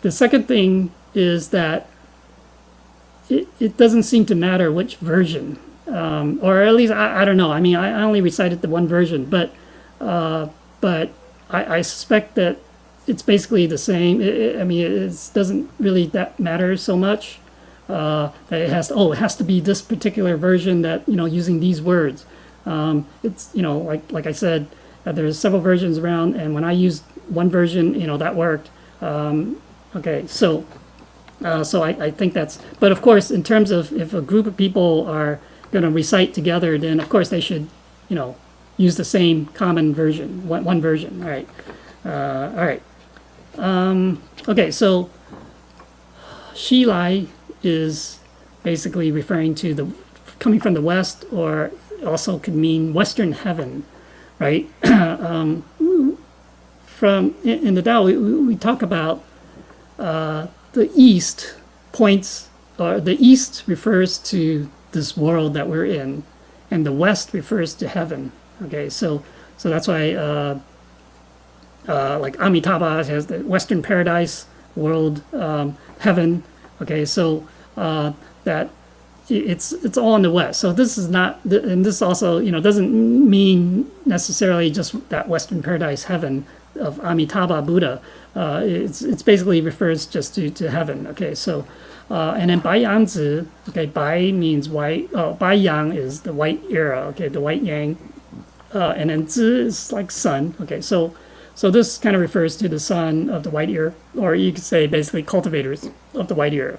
the second thing is that it doesn't seem to matter which version, or at least I don't know. I mean, I only recited the one version, but I suspect that it's basically the same. It doesn't really that matter so much. It has to be this particular version that using these words. It's like I said, there's several versions around, and when I used one version, that worked. Okay, so I think that's. But of course, in terms of if a group of people are going to recite together, then of course they should use the same common version, one version. All right, all right. Okay, so 西来 is basically referring to coming from the west, or also could mean Western heaven, right? In the Tao, we talk about the east points, or the east refers to this world that we're in, and the west refers to heaven. Okay, so that's why like Amitabha has the Western paradise world, heaven. Okay, so that it's all in the west. So this is not, and this also doesn't mean necessarily just that Western paradise heaven of Amitabha Buddha. It's basically refers just to heaven. Okay, so and then 白羊子, okay, 白 means white. 白羊 is the white era. Okay, the white yang, and then 子 is like sun. Okay, so this kind of refers to the sun of the white era, or you could say basically cultivators of the white era.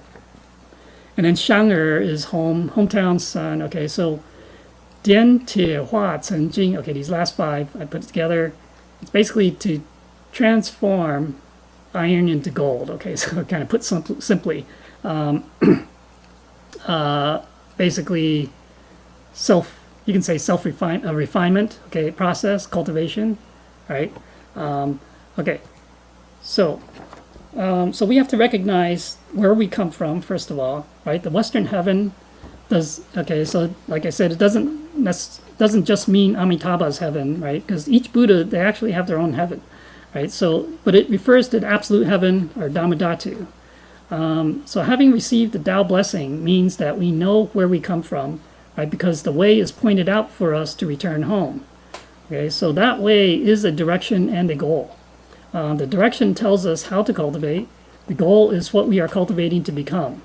And then 香儿 is hometown sun. Okay, so 颠铁化成经. Okay, these last five I put together. It's basically to transform iron into gold. Okay, so kind of put simply, basically you can say refinement. Okay, process, cultivation, right? Okay, so we have to recognize where we come from first of all, right? The Western heaven does. Okay, so like I said, it doesn't doesn't just mean Amitabha's heaven, right? Because each Buddha, they actually have their own heaven, right? So, but it refers to the absolute heaven, or Dhammadhatu. So having received the Tao blessing means that we know where we come from, right? Because the way is pointed out for us to return home. Okay, so that way is a direction and a goal. The direction tells us how to cultivate. The goal is what we are cultivating to become,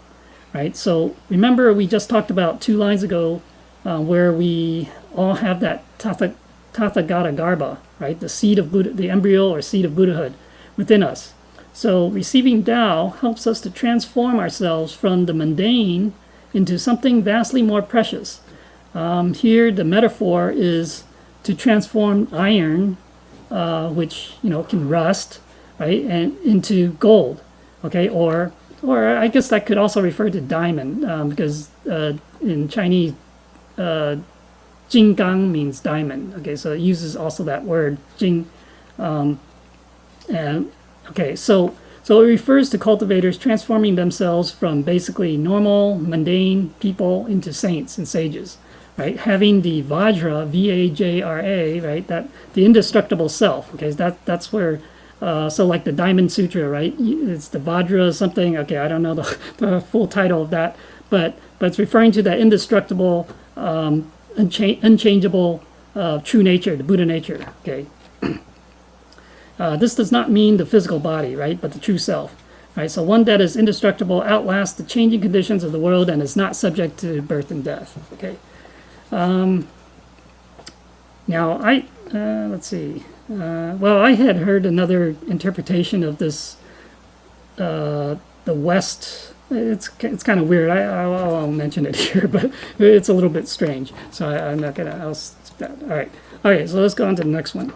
right? So remember, we just talked about 2 lines ago where we all have that Tathagata Garbha, right? The seed of Buddha, the embryo or seed of Buddhahood within us. So receiving Tao helps us to transform ourselves from the mundane into something vastly more precious. Here, the metaphor is to transform iron, which can rust, right, and into gold. Okay, or I guess that could also refer to diamond, because in Chinese, Jinggang means diamond. Okay, so it uses also that word Jing, and okay, so it refers to cultivators transforming themselves from basically normal, mundane people into saints and sages, right? Having the Vajra, V-A-J-R-A, right? That the indestructible self. Okay, that's where. So like the Diamond Sutra, right? It's the Vajra something. Okay, I don't know the full title of that, but it's referring to that indestructible, unchangeable, true nature, the Buddha nature. Okay. This does not mean the physical body, right? But the true self, right? So one that is indestructible outlasts the changing conditions of the world and is not subject to birth and death. Okay. Now let's see. Well, I had heard another interpretation of this, the West. It's kind of weird. I'll mention it here, but it's a little bit strange. So I'm not gonna. All right. Okay. So let's go on to the next one.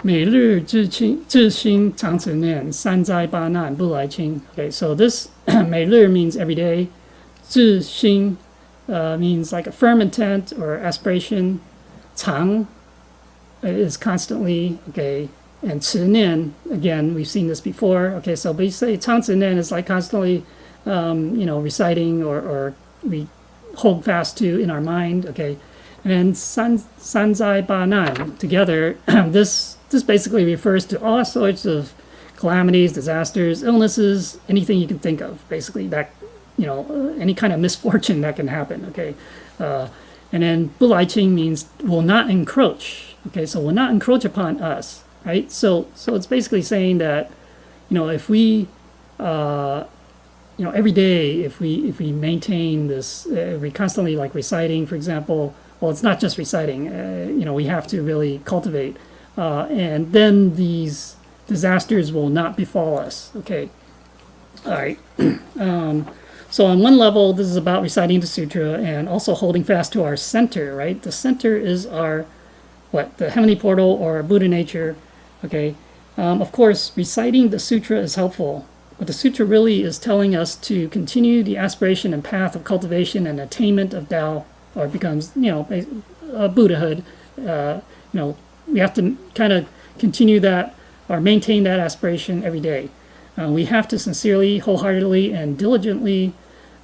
每日自心常持念，三灾八难不来侵. Okay. So this 每日 means every day. 自心 means like a firm intent or aspiration. 常 is constantly, okay, and 持念, again, we've seen this before. Okay, so basically 常持念 is like constantly, reciting or we hold fast to in our mind. Okay, and then 三灾八難 together. This basically refers to all sorts of calamities, disasters, illnesses, anything you can think of. Basically, that any kind of misfortune that can happen. Okay, and then 不来侵 means will not encroach. Okay, so will not encroach upon us, right? So it's basically saying that, if we, every day, if we maintain this, we constantly like reciting, for example. Well, it's not just reciting. We have to really cultivate, and then these disasters will not befall us. Okay, all right. So on one level, this is about reciting the sutra and also holding fast to our center, right? The center is our the heavenly portal or Buddha nature. Okay, of course, reciting the sutra is helpful, but the sutra really is telling us to continue the aspiration and path of cultivation and attainment of Tao, or becomes Buddhahood. We have to kind of continue that or maintain that aspiration every day. We have to sincerely, wholeheartedly, and diligently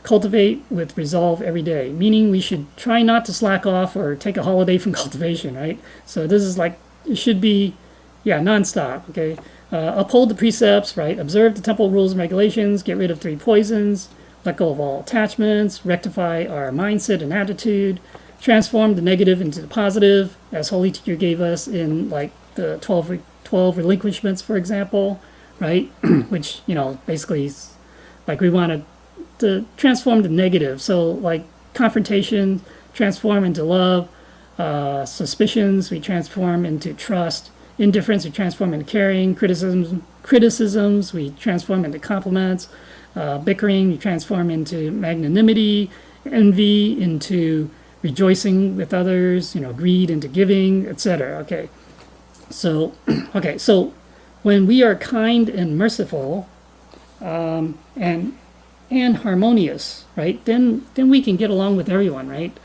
cultivate with resolve every day, meaning we should try not to slack off or take a holiday from cultivation, right? So this is like, it should be, nonstop, okay? Uphold the precepts, right? Observe the temple rules and regulations, get rid of 3 poisons, let go of all attachments, rectify our mindset and attitude, transform the negative into the positive, as Holy Teacher gave us in like the 12 relinquishments, for example, right? Which, basically like we want to transform the negative. So like confrontation, transform into love, suspicions, we transform into trust, indifference, we transform into caring, criticisms, we transform into compliments, bickering, we transform into magnanimity, envy into rejoicing with others, greed into giving, etc. Okay. So when we are kind and merciful, and harmonious, right? Then we can get along with everyone, right?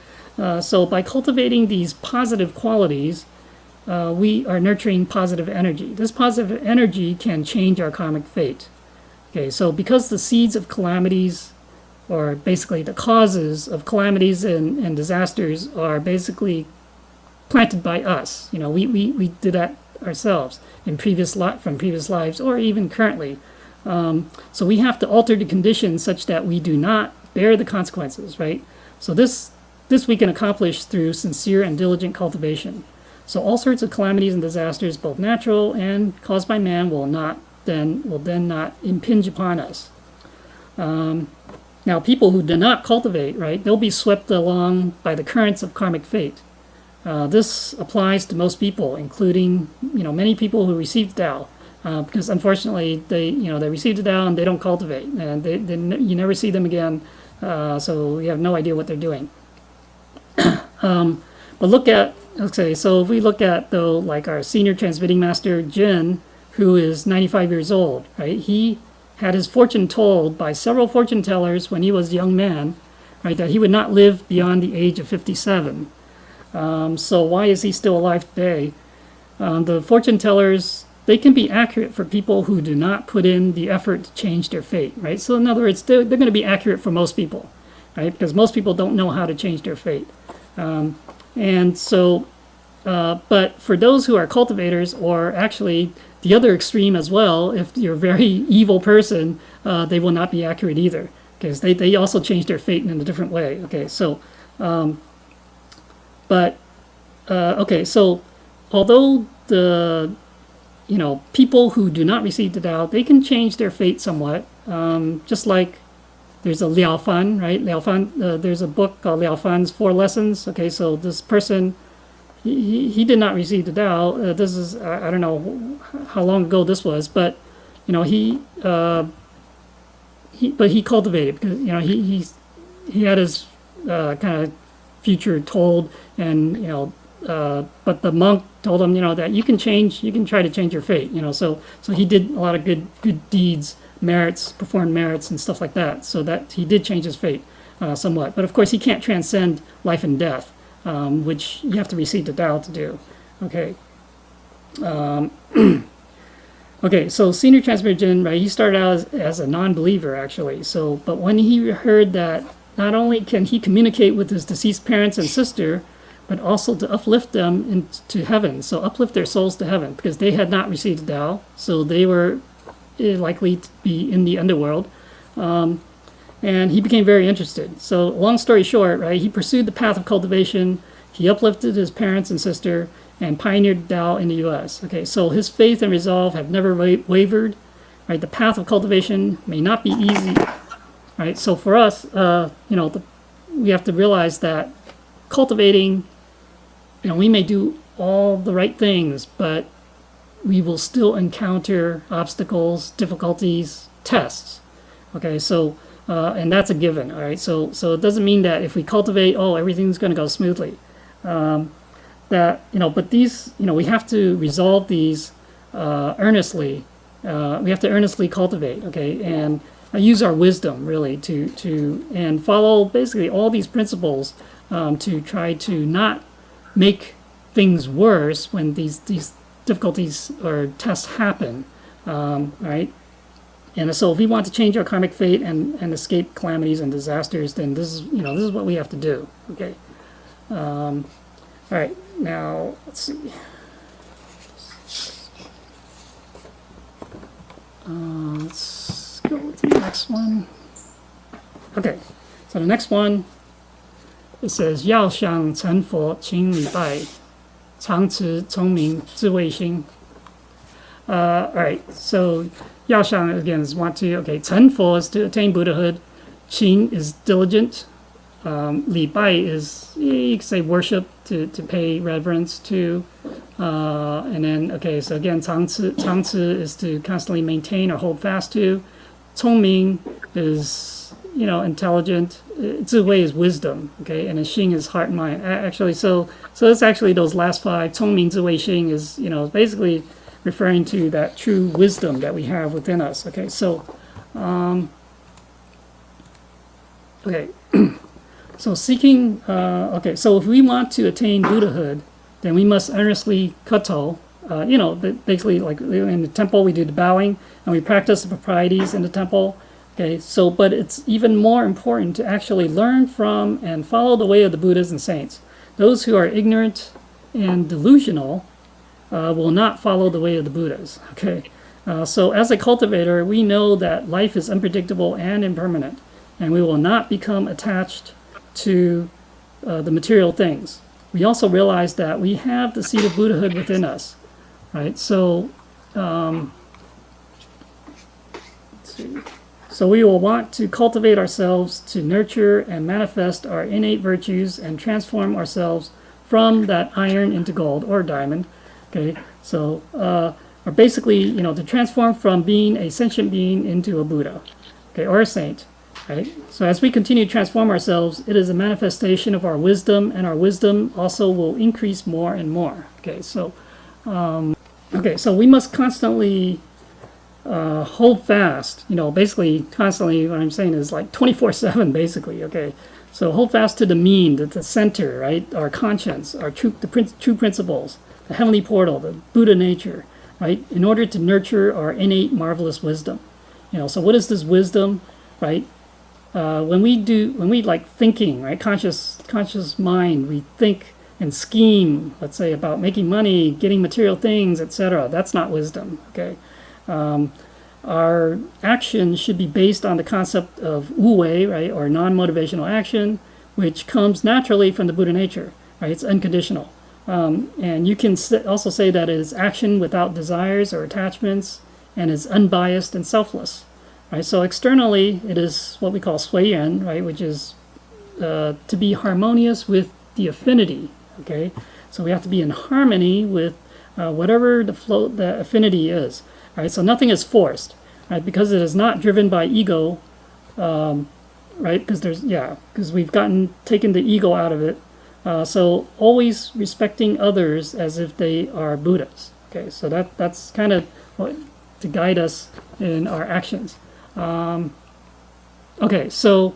So by cultivating these positive qualities, we are nurturing positive energy. This positive energy can change our karmic fate. Okay, so because the seeds of calamities or basically the causes of calamities and disasters are basically planted by us. You know, we did that ourselves in from previous lives or even currently. So we have to alter the conditions such that we do not bear the consequences, right? So this we can accomplish through sincere and diligent cultivation. So all sorts of calamities and disasters, both natural and caused by man, will then not impinge upon us. Now, people who do not cultivate, right, they'll be swept along by the currents of karmic fate. This applies to most people, including, you know, many people who receive Tao, because unfortunately they receive the Tao and they don't cultivate, and you never see them again, so you have no idea what they're doing. But so if we look at, though, like our senior transmitting master Jin, who is 95 years old, right? He had his fortune told by several fortune tellers when he was a young man, right, that he would not live beyond the age of 57. So why is he still alive today? The fortune tellers, they can be accurate for people who do not put in the effort to change their fate, right? So in other words, they're going to be accurate for most people, right? Because most people don't know how to change their fate. And so, but for those who are cultivators, or actually the other extreme as well, if you're a very evil person, they will not be accurate either, because they also change their fate in a different way. Okay, so, so although people who do not receive the Tao, they can change their fate somewhat, just like there's a Liao Fan, right? Liao Fan, there's a book called Liao Fan's 4 Lessons. Okay, so this person, he did not receive the Tao. This is, I don't know how long ago this was, but, you know, he cultivated, because, you know, he had his kind of future told, and, you know, but the monk told him, you know, that you can try to change your fate, you know, so he did a lot of good deeds, performed merits and stuff like that, so that he did change his fate somewhat. But of course he can't transcend life and death, which you have to receive the Tao to do. Okay. Okay, so senior transmitter Jin, right, he started out as a non-believer, actually. So, but when he heard that not only can he communicate with his deceased parents and sister, but also to uplift them into heaven, so uplift their souls to heaven, because they had not received the Tao, so they were likely to be in the underworld. And he became very interested. So long story short, right, he pursued the path of cultivation, he uplifted his parents and sister, and pioneered Tao in the U.S. Okay, so his faith and resolve have never wavered. Right, the path of cultivation may not be easy. Right, so for us, we have to realize that cultivating, we may do all the right things, but we will still encounter obstacles, difficulties, tests. Okay, so and that's a given. All right, so it doesn't mean that if we cultivate, everything's going to go smoothly. But these, we have to resolve these earnestly. We have to earnestly cultivate, okay, and use our wisdom really and follow basically all these principles to try to not make things worse when these difficulties or tests happen, right? And so if we want to change our karmic fate and escape calamities and disasters, then this is what we have to do, okay? All right, now let's see. Let's go to the next one. Okay, so the next one, it says 要想成佛，请礼拜，常持聪明智慧心. All right, so 要想 again is want to. Okay, 成佛 is to attain Buddhahood. 请 is diligent. 礼拜 is, you could say, worship, to pay reverence to. And then, okay, so again, 常持 is to constantly maintain or hold fast to. 聪明 is, intelligent. 智慧 is wisdom, okay, and then 心 is heart and mind. Actually, so it's actually those last 5. 聪明智慧心 is, basically referring to that true wisdom that we have within us. Okay, so, okay. So seeking, so if we want to attain Buddhahood, then we must earnestly kato. Basically, like in the temple, we do the bowing, and we practice the proprieties in the temple. Okay, so but it's even more important to actually learn from and follow the way of the Buddhas and saints. Those who are ignorant and delusional will not follow the way of the Buddhas. Okay, so as a cultivator, we know that life is unpredictable and impermanent, and we will not become attached to the material things. We also realize that we have the seed of Buddhahood within us, right? So, let's see. So we will want to cultivate ourselves to nurture and manifest our innate virtues and transform ourselves from that iron into gold or diamond. Okay, so or basically, you know, to transform from being a sentient being into a Buddha, okay, or a saint. Right? So as we continue to transform ourselves, it is a manifestation of our wisdom, and our wisdom also will increase more and more. Okay, so we must constantly hold fast. You know, basically, constantly. What I'm saying is like 24/7, basically. Okay, so hold fast to the mean, the center, right? Our conscience, our true principles, the heavenly portal, the Buddha nature, right? In order to nurture our innate, marvelous wisdom. You know, so what is this wisdom, right? When we like thinking, right, conscious mind, we think and scheme, let's say, about making money, getting material things, etc. That's not wisdom, okay? Our action should be based on the concept of wu-wei, right, or non-motivational action, which comes naturally from the Buddha nature, right? It's unconditional. And you can also say that it is action without desires or attachments and is unbiased and selfless. Right, so externally, it is what we call sui-yen, right, which is to be harmonious with the affinity. Okay, so we have to be in harmony with whatever the affinity is. Right, so nothing is forced, right, because it is not driven by ego. Right, because we've taken the ego out of it. So always respecting others as if they are Buddhas. Okay, so that's kind of what to guide us in our actions. Okay, so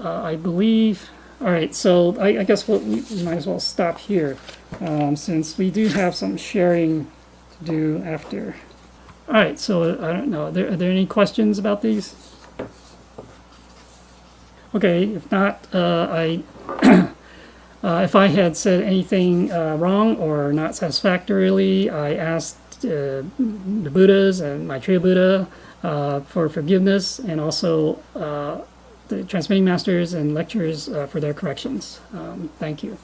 I believe, all right, so I guess we might as well stop here since we do have some sharing to do after. All right, so I don't know, are there any questions about these? Okay, if not, if I had said anything wrong or not satisfactorily, I asked the Buddhas and Maitreya Buddha for forgiveness, and also the transmitting masters and lecturers for their corrections. Thank you.